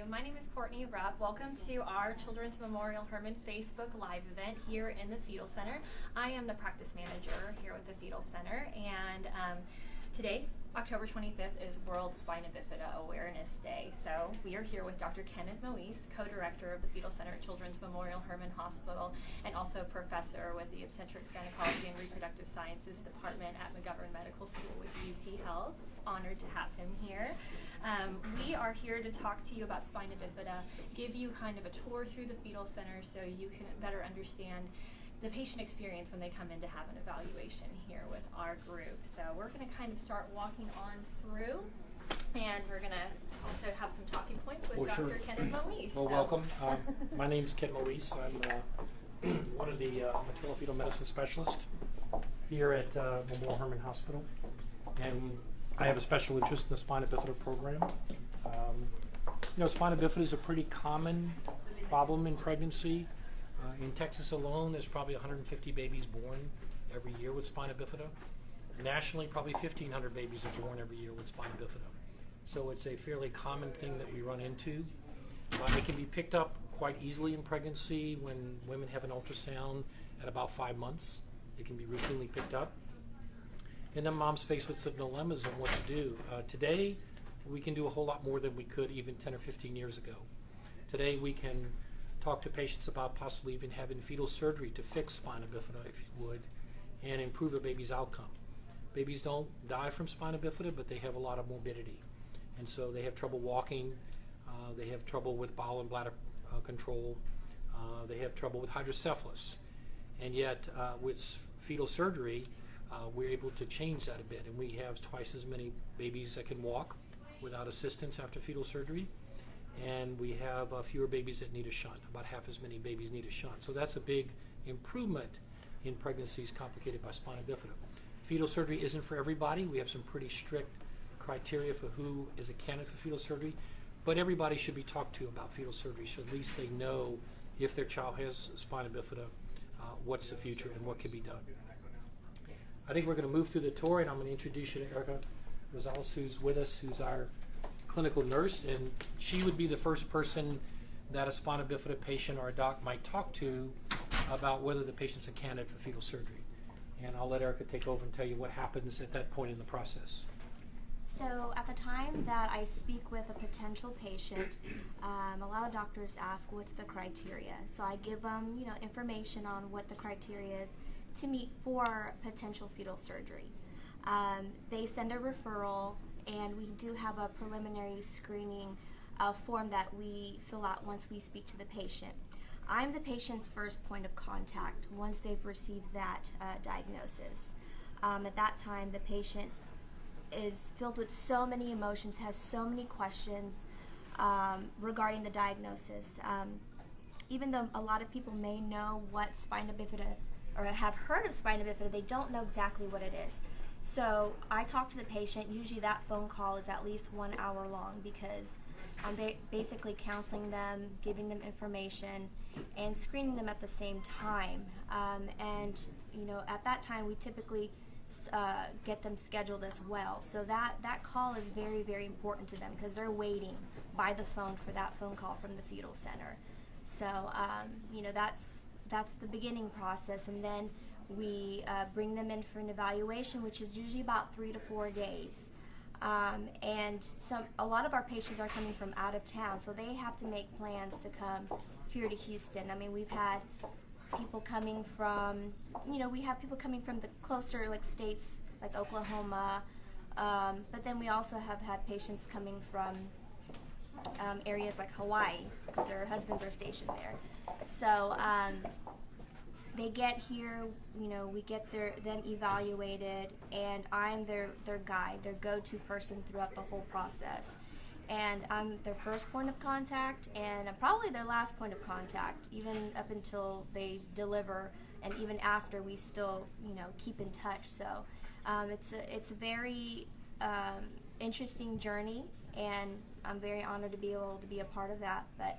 My name is Courtney Rupp. Welcome to our Children's Memorial Herman Facebook Live event here in the Fetal Center. I am the practice manager here with the Fetal Center, and today, October 25th, is World Spina Bifida Awareness Day. So we are here with Dr. Kenneth Moise, co-director of the Fetal Center at Children's Memorial Herman Hospital, and also professor with the Obstetrics, Gynecology, and Reproductive Sciences Department at McGovern Medical School with UT Health. Honored to have him here. We are here to talk to you about spina bifida, give you kind of a tour through the Fetal Center so you can better understand the patient experience when they come in to have an evaluation here with our group. So we're going to kind of start walking on through, and we're going to also have some talking points with Dr. Kenneth Moise. Well, welcome. My name's Ken Moise. I'm one of the maternal-fetal medicine specialists here at Memorial Herman Hospital, and I have a special interest in the spina bifida program. Spina bifida is a pretty common problem in pregnancy. In Texas alone, there's probably 150 babies born every year with spina bifida. Nationally, probably 1,500 babies are born every year with spina bifida. So it's a fairly common thing that we run into. It can be picked up quite easily in pregnancy when women have an ultrasound at about 5 months. It can be routinely picked up. And then mom's faced with some dilemmas on what to do. Today, we can do a whole lot more than we could even 10 or 15 years ago. Today, we can talk to patients about possibly even having fetal surgery to fix spina bifida, if you would, and improve a baby's outcome. Babies don't die from spina bifida, but they have a lot of morbidity. And so they have trouble walking, they have trouble with bowel and bladder control, they have trouble with hydrocephalus. And yet, with fetal surgery, we're able to change that a bit, and we have twice as many babies that can walk without assistance after fetal surgery, and we have fewer babies that need a shunt. About half as many babies need a shunt. So that's a big improvement in pregnancies complicated by spina bifida. Fetal surgery isn't for everybody. We have some pretty strict criteria for who is a candidate for fetal surgery, but everybody should be talked to about fetal surgery, so at least they know if their child has spina bifida, what's the future and what can be done. I think we're going to move through the tour, and I'm going to introduce you to Erica Rosales, who's with us, who's our clinical nurse, and she would be the first person that a spina bifida patient or a doc might talk to about whether the patient's a candidate for fetal surgery. And I'll let Erica take over and tell you what happens at that point in the process. So at the time that I speak with a potential patient, a lot of doctors ask what's the criteria. So I give them, information on what the criteria is to meet for potential fetal surgery. They send a referral, and we do have a preliminary screening form that we fill out once we speak to the patient. I'm the patient's first point of contact once they've received that diagnosis. At that time, the patient is filled with so many emotions, has so many questions regarding the diagnosis. Even though a lot of people may know what spina bifida or have heard of spina bifida, they don't know exactly what it is. So I talk to the patient. Usually that phone call is at least 1 hour long because I'm basically counseling them, giving them information, and screening them at the same time. At that time we typically get them scheduled as well. So that call is very, very important to them because they're waiting by the phone for that phone call from the Fetal Center. So that's the beginning process, and then we bring them in for an evaluation, which is usually about 3 to 4 days. A lot of our patients are coming from out of town, so they have to make plans to come here to Houston. I mean, we've had people coming from, the closer states like Oklahoma, but then we also have had patients coming from areas like Hawaii because their husbands are stationed there. So they get here, we get them evaluated, and I'm their guide, their go-to person throughout the whole process. And I'm their first point of contact, and I'm probably their last point of contact, even up until they deliver, and even after we still, keep in touch. So it's a very interesting journey, and I'm very honored to be able to be a part of that. But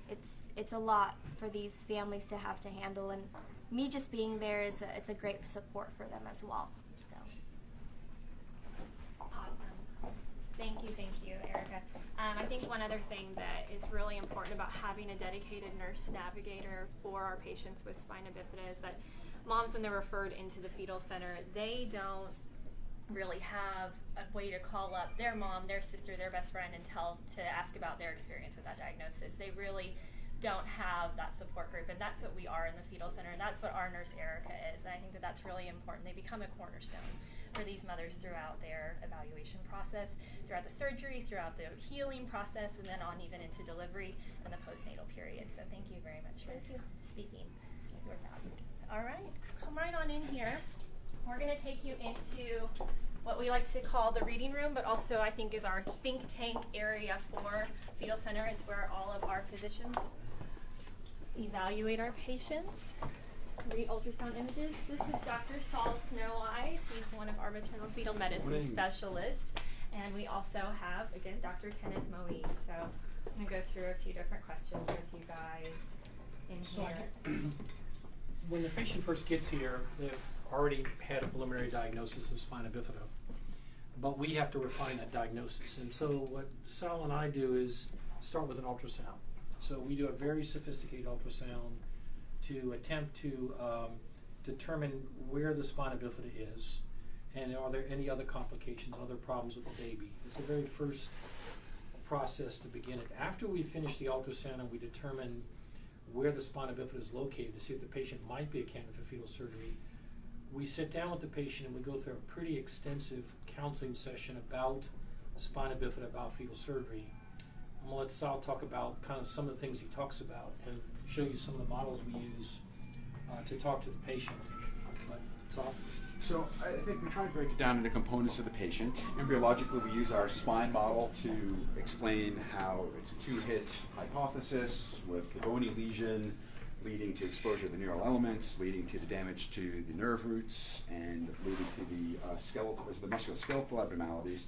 it's a lot for these families to have to handle, and me just being there it's a great support for them as well. So. Awesome. Thank you, Erica. I think think one other thing that is really important about having a dedicated nurse navigator for our patients with spina bifida is that moms, when they're referred into the fetal center, they don't really have a way to call up their mom, their sister, their best friend, and to ask about their experience with that diagnosis. They really don't have that support group, and that's what we are in the fetal center, and that's what our nurse Erica is. And I think that that's really important. They become a cornerstone for these mothers throughout their evaluation process, throughout the surgery, throughout the healing process, and then on even into delivery and the postnatal period. So thank you very much for speaking. You're valued. All right, come right on in here. We're going to take you into what we like to call the reading room, but also I think is our think tank area for Fetal Center. It's where all of our physicians evaluate our patients, read ultrasound images. This is Dr. Saul Snoweyes. He's one of our maternal fetal medicine specialists. And we also have, again, Dr. Kenneth Moise. So I'm going to go through a few different questions with you guys in here. When the patient first gets here, they've already had a preliminary diagnosis of spina bifida, but we have to refine that diagnosis. And so what Sal and I do is start with an ultrasound. So we do a very sophisticated ultrasound to attempt to determine where the spina bifida is, and are there any other complications, other problems with the baby. It's the very first process to begin it. After we finish the ultrasound and we determine where the spina bifida is located to see if the patient might be a candidate for fetal surgery, we sit down with the patient and we go through a pretty extensive counseling session about spina bifida, about fetal surgery. I'm going to let Sal talk about kind of some of the things he talks about and show you some of the models we use to talk to the patient. But Sal? So I think we try to break it down into components of the patient. Embryologically, we use our spine model to explain how it's a two-hit hypothesis with the bony lesion leading to exposure to the neural elements, leading to the damage to the nerve roots, and leading to the musculoskeletal abnormalities.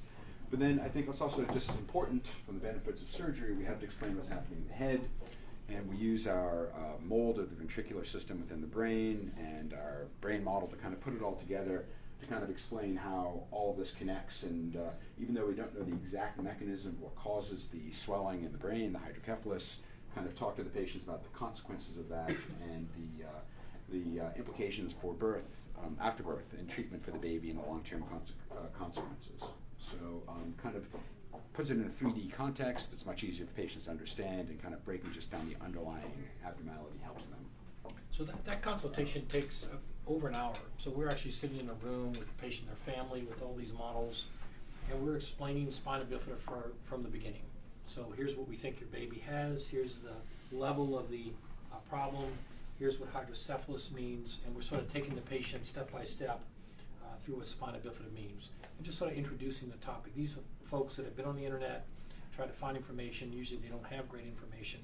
But then I think what's also just as important from the benefits of surgery, we have to explain what's happening in the head, and we use our mold of the ventricular system within the brain and our brain model to kind of put it all together to kind of explain how all of this connects. And even though we don't know the exact mechanism of what causes the swelling in the brain, the hydrocephalus, kind of talk to the patients about the consequences of that and the implications for birth, after birth, and treatment for the baby and the long-term consequences. So kind of puts it in a 3D context. It's much easier for patients to understand, and kind of breaking just down the underlying abnormality helps them. So that consultation takes over an hour. So we're actually sitting in a room with the patient and their family with all these models, and we're explaining spina bifida from the beginning. So here's what we think your baby has, here's the level of the problem, here's what hydrocephalus means, and we're sort of taking the patient step by step through what spina bifida means, and just sort of introducing the topic. These are folks that have been on the internet, try to find information. Usually they don't have great information.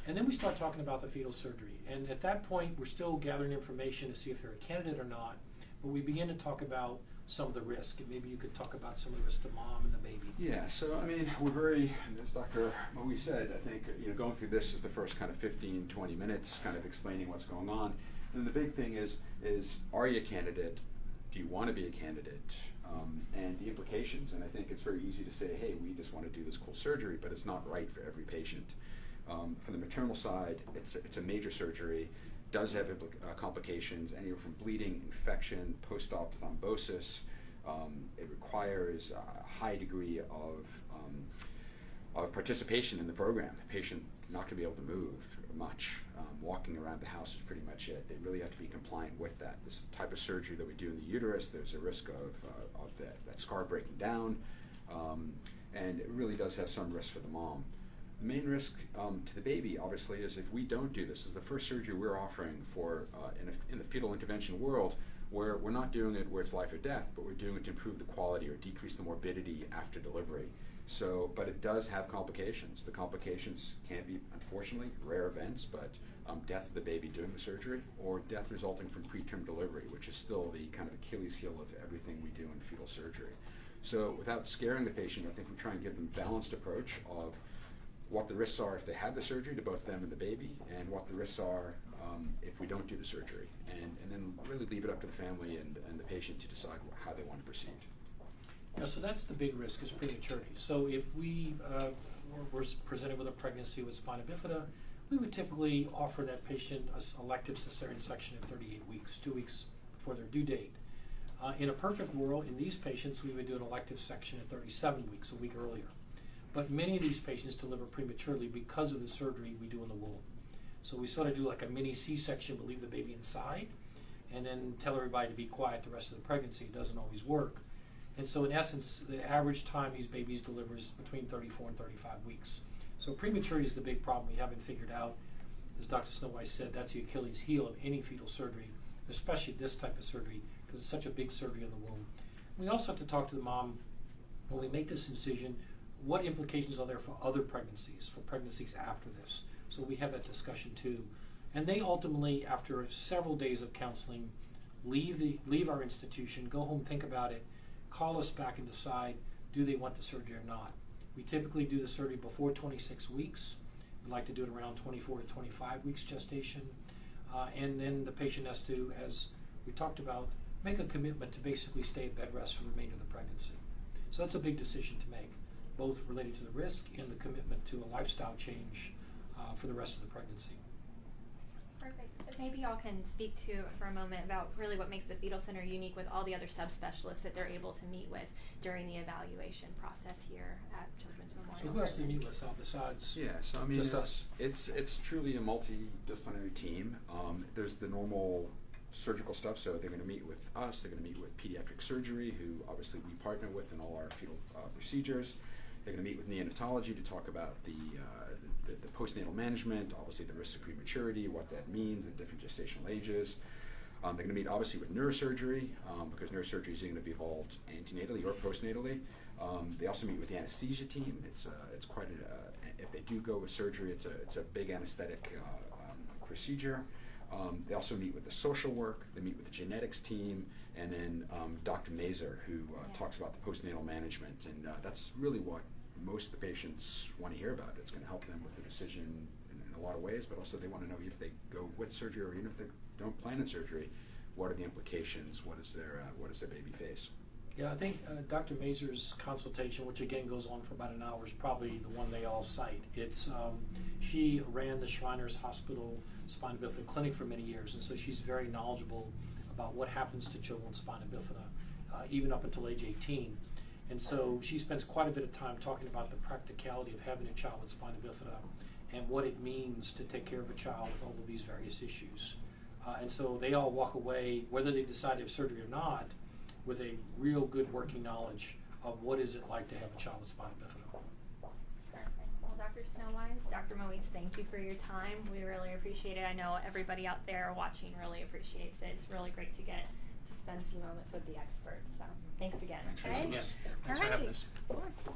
And then we start talking about the fetal surgery. And at that point, we're still gathering information to see if they're a candidate or not, but we begin to talk about some of the risk. And maybe you could talk about some of the risk to mom and the baby. Yeah, so I mean, we're very, as Dr. Moise said, I think, going through this is the first kind of 15, 20 minutes, kind of explaining what's going on. And the big thing is are you a candidate? Do you want to be a candidate? And the implications. And I think it's very easy to say, hey, we just want to do this cool surgery, but it's not right for every patient. From the maternal side, it's a major surgery, does have complications, anywhere from bleeding, infection, post-op thrombosis. It requires a high degree of participation in the program. The patient is not going to be able to move much. Walking around the house is pretty much it. They really have to be compliant with that. This type of surgery that we do in the uterus, there's a risk of that scar breaking down, and it really does have some risk for the mom. The main risk to the baby, obviously, is if we don't do this. This is the first surgery we're offering for in the fetal intervention world, where we're not doing it where it's life or death, but we're doing it to improve the quality or decrease the morbidity after delivery. So, but it does have complications. The complications can be, unfortunately, rare events, but death of the baby during the surgery, or death resulting from preterm delivery, which is still the kind of Achilles heel of everything we do in fetal surgery. So without scaring the patient, I think we try and give them a balanced approach of what the risks are if they have the surgery to both them and the baby, and what the risks are if we don't do the surgery, and then really leave it up to the family and the patient to decide how they want to proceed. Yeah, so that's the big risk, is prematurity. So if we were presented with a pregnancy with spina bifida, we would typically offer that patient an elective cesarean section at 38 weeks, 2 weeks before their due date. In a perfect world, in these patients, we would do an elective section at 37 weeks, a week earlier. But many of these patients deliver prematurely because of the surgery we do in the womb. So we sort of do like a mini C-section, but leave the baby inside, and then tell everybody to be quiet the rest of the pregnancy. It doesn't always work. And so in essence, the average time these babies deliver is between 34 and 35 weeks. So prematurity is the big problem we haven't figured out. As Dr. Snowweiss said, that's the Achilles heel of any fetal surgery, especially this type of surgery, because it's such a big surgery in the womb. We also have to talk to the mom when we make this incision, what implications are there for other pregnancies, for pregnancies after this? So we have that discussion too. And they ultimately, after several days of counseling, leave our institution, go home, think about it, call us back and decide, do they want the surgery or not? We typically do the surgery before 26 weeks. We like to do it around 24 to 25 weeks gestation. And then the patient has to, as we talked about, make a commitment to basically stay at bed rest for the remainder of the pregnancy. So that's a big decision to make, both related to the risk and the commitment to a lifestyle change for the rest of the pregnancy. Perfect. But maybe y'all can speak to for a moment about really what makes the Fetal Center unique with all the other subspecialists that they're able to meet with during the evaluation process here at Children's Memorial. So who else do you meet with besides So I mean, just us? It's truly a multidisciplinary team. There's the normal surgical stuff, so they're going to meet with us, they're going to meet with pediatric surgery, who obviously we partner with in all our fetal procedures. They're going to meet with neonatology to talk about the postnatal management, obviously the risk of prematurity, what that means at different gestational ages. They're going to meet obviously with neurosurgery, because neurosurgery is going to be involved antenatally or postnatally. They also meet with the anesthesia team. It's quite if they do go with surgery, it's a big anesthetic procedure. They also meet with the social work, they meet with the genetics team, and then Dr. Mazer, who talks about the postnatal management, and that's really what most of the patients want to hear about. It's going to help them with the decision in a lot of ways, but also they want to know if they go with surgery or even if they don't plan in surgery, what are the implications, what does their baby face? Yeah, I think Dr. Mazer's consultation, which again goes on for about an hour, is probably the one they all cite. It's she ran the Shriners Hospital Spina Bifida Clinic for many years, and so she's very knowledgeable about what happens to children with spina bifida, even up until age 18. And so she spends quite a bit of time talking about the practicality of having a child with spina bifida and what it means to take care of a child with all of these various issues. And so they all walk away, whether they decide to have surgery or not, with a real good working knowledge of what is it like to have a child with spina bifida. Perfect. Well, Dr. Snowweiss, Dr. Moise, thank you for your time. We really appreciate it. I know everybody out there watching really appreciates it. It's really great to get to spend a few moments with the experts. So thanks again. Thanks for okay? listening. Thanks for having us.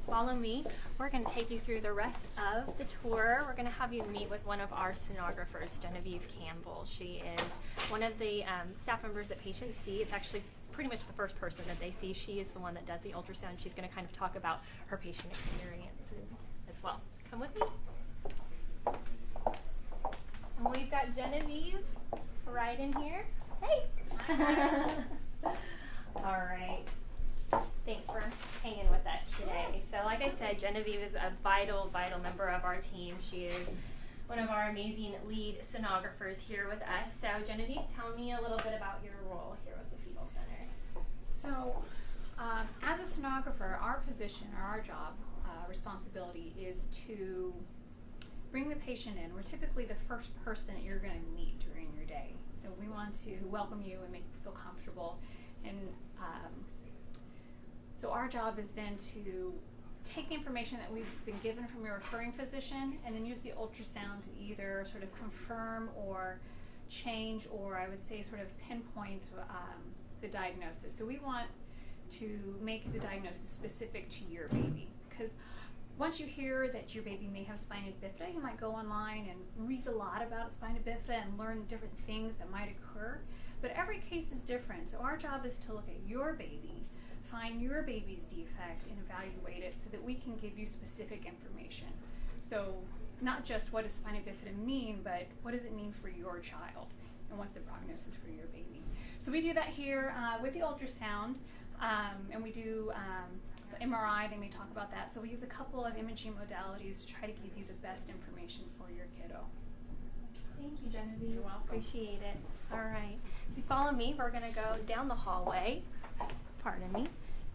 Follow me. We're going to take you through the rest of the tour. We're going to have you meet with one of our sonographers, Genevieve Campbell. She is one of the staff members that patients see. It's actually pretty much the first person that they see. She is the one that does the ultrasound. She's going to kind of talk about her patient experience as well. Come with me. And we've got Genevieve right in here. Hey! All right. Thanks for hanging with us today. So like I said, Genevieve is a vital member of our team. She is one of our amazing lead sonographers here with us. So Genevieve, tell me a little bit about your role here with the Fetal Center. So, as a sonographer, our position or our job responsibility is to bring the patient in. We're typically the first person that you're going to meet during your day. So we want to welcome you and make you feel comfortable. And so our job is then to take the information that we've been given from your referring physician and then use the ultrasound to either sort of confirm or change, or I would say sort of pinpoint the diagnosis. So we want to make the diagnosis specific to your baby, because once you hear that your baby may have spina bifida, you might go online and read a lot about spina bifida and learn different things that might occur, but every case is different. So our job is to look at your baby, find your baby's defect, and evaluate it so that we can give you specific information. So not just what does spina bifida mean, but what does it mean for your child, and what's the prognosis for your baby. So we do that here with the ultrasound, and we do the MRI, they may talk about that. So we use a couple of imaging modalities to try to give you the best information for your kiddo. Thank you, Genevieve. You're welcome. Appreciate it. All right. If you follow me, we're going to go down the hallway, pardon me,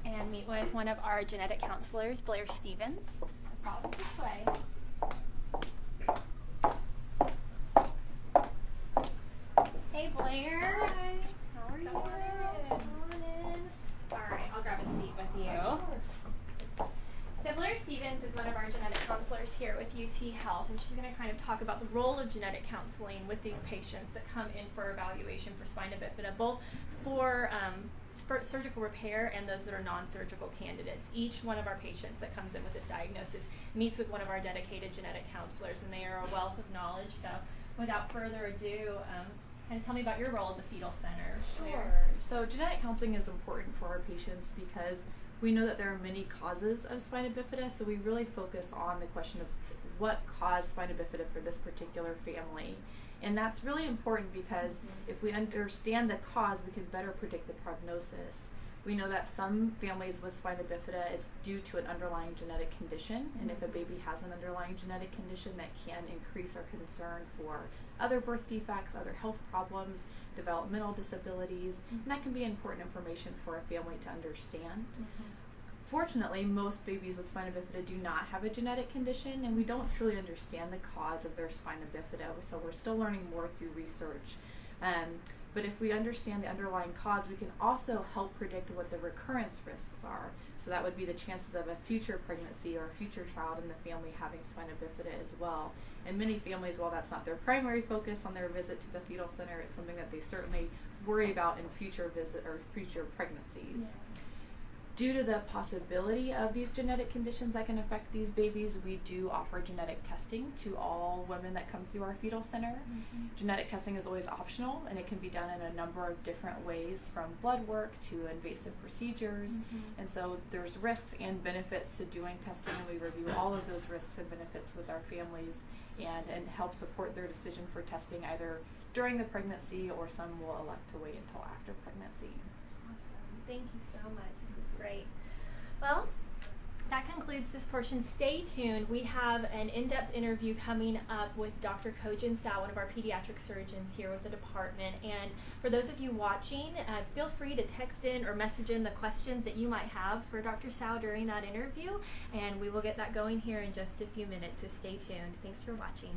and meet with one of our genetic counselors, Blair Stevens. Follow this way. Hey, Blair. Hi. How are you? Come on in. All right, I'll grab a seat with you. So Blair Stevens is one of our genetic counselors here with UT Health, and she's going to kind of talk about the role of genetic counseling with these patients that come in for evaluation for spina bifida, both for surgical repair and those that are non-surgical candidates. Each one of our patients that comes in with this diagnosis meets with one of our dedicated genetic counselors, and they are a wealth of knowledge. So without further ado, kind of tell me about your role at the Fetal Center. Sure. So genetic counseling is important for our patients because we know that there are many causes of spina bifida, so we really focus on the question of what caused spina bifida for this particular family. And that's really important because if we understand the cause, we can better predict the prognosis. We know that some families with spina bifida, it's due to an underlying genetic condition, and if a baby has an underlying genetic condition, that can increase our concern for other birth defects, other health problems, developmental disabilities, and that can be important information for a family to understand. Fortunately, most babies with spina bifida do not have a genetic condition, and we don't truly understand the cause of their spina bifida, so we're still learning more through research. But if we understand the underlying cause, we can also help predict what the recurrence risks are. So that would be the chances of a future pregnancy or a future child in the family having spina bifida as well. And many families, while that's not their primary focus on their visit to the fetal center, it's something that they certainly worry about in future visit or future pregnancies. Yeah. Due to the possibility of these genetic conditions that can affect these babies, we do offer genetic testing to all women that come through our fetal center. Genetic testing is always optional, and it can be done in a number of different ways, from blood work to invasive procedures. And so there's risks and benefits to doing testing, and we review all of those risks and benefits with our families and help support their decision for testing either during the pregnancy, or some will elect to wait until after pregnancy. Awesome. Thank you so much. This is great. Well, that concludes this portion. Stay tuned. We have an in-depth interview coming up with Dr. Kojin Sao, one of our pediatric surgeons here with the department. And for those of you watching, feel free to text in or message in the questions that you might have for Dr. Sao during that interview, and we will get that going here in just a few minutes, so stay tuned. Thanks for watching.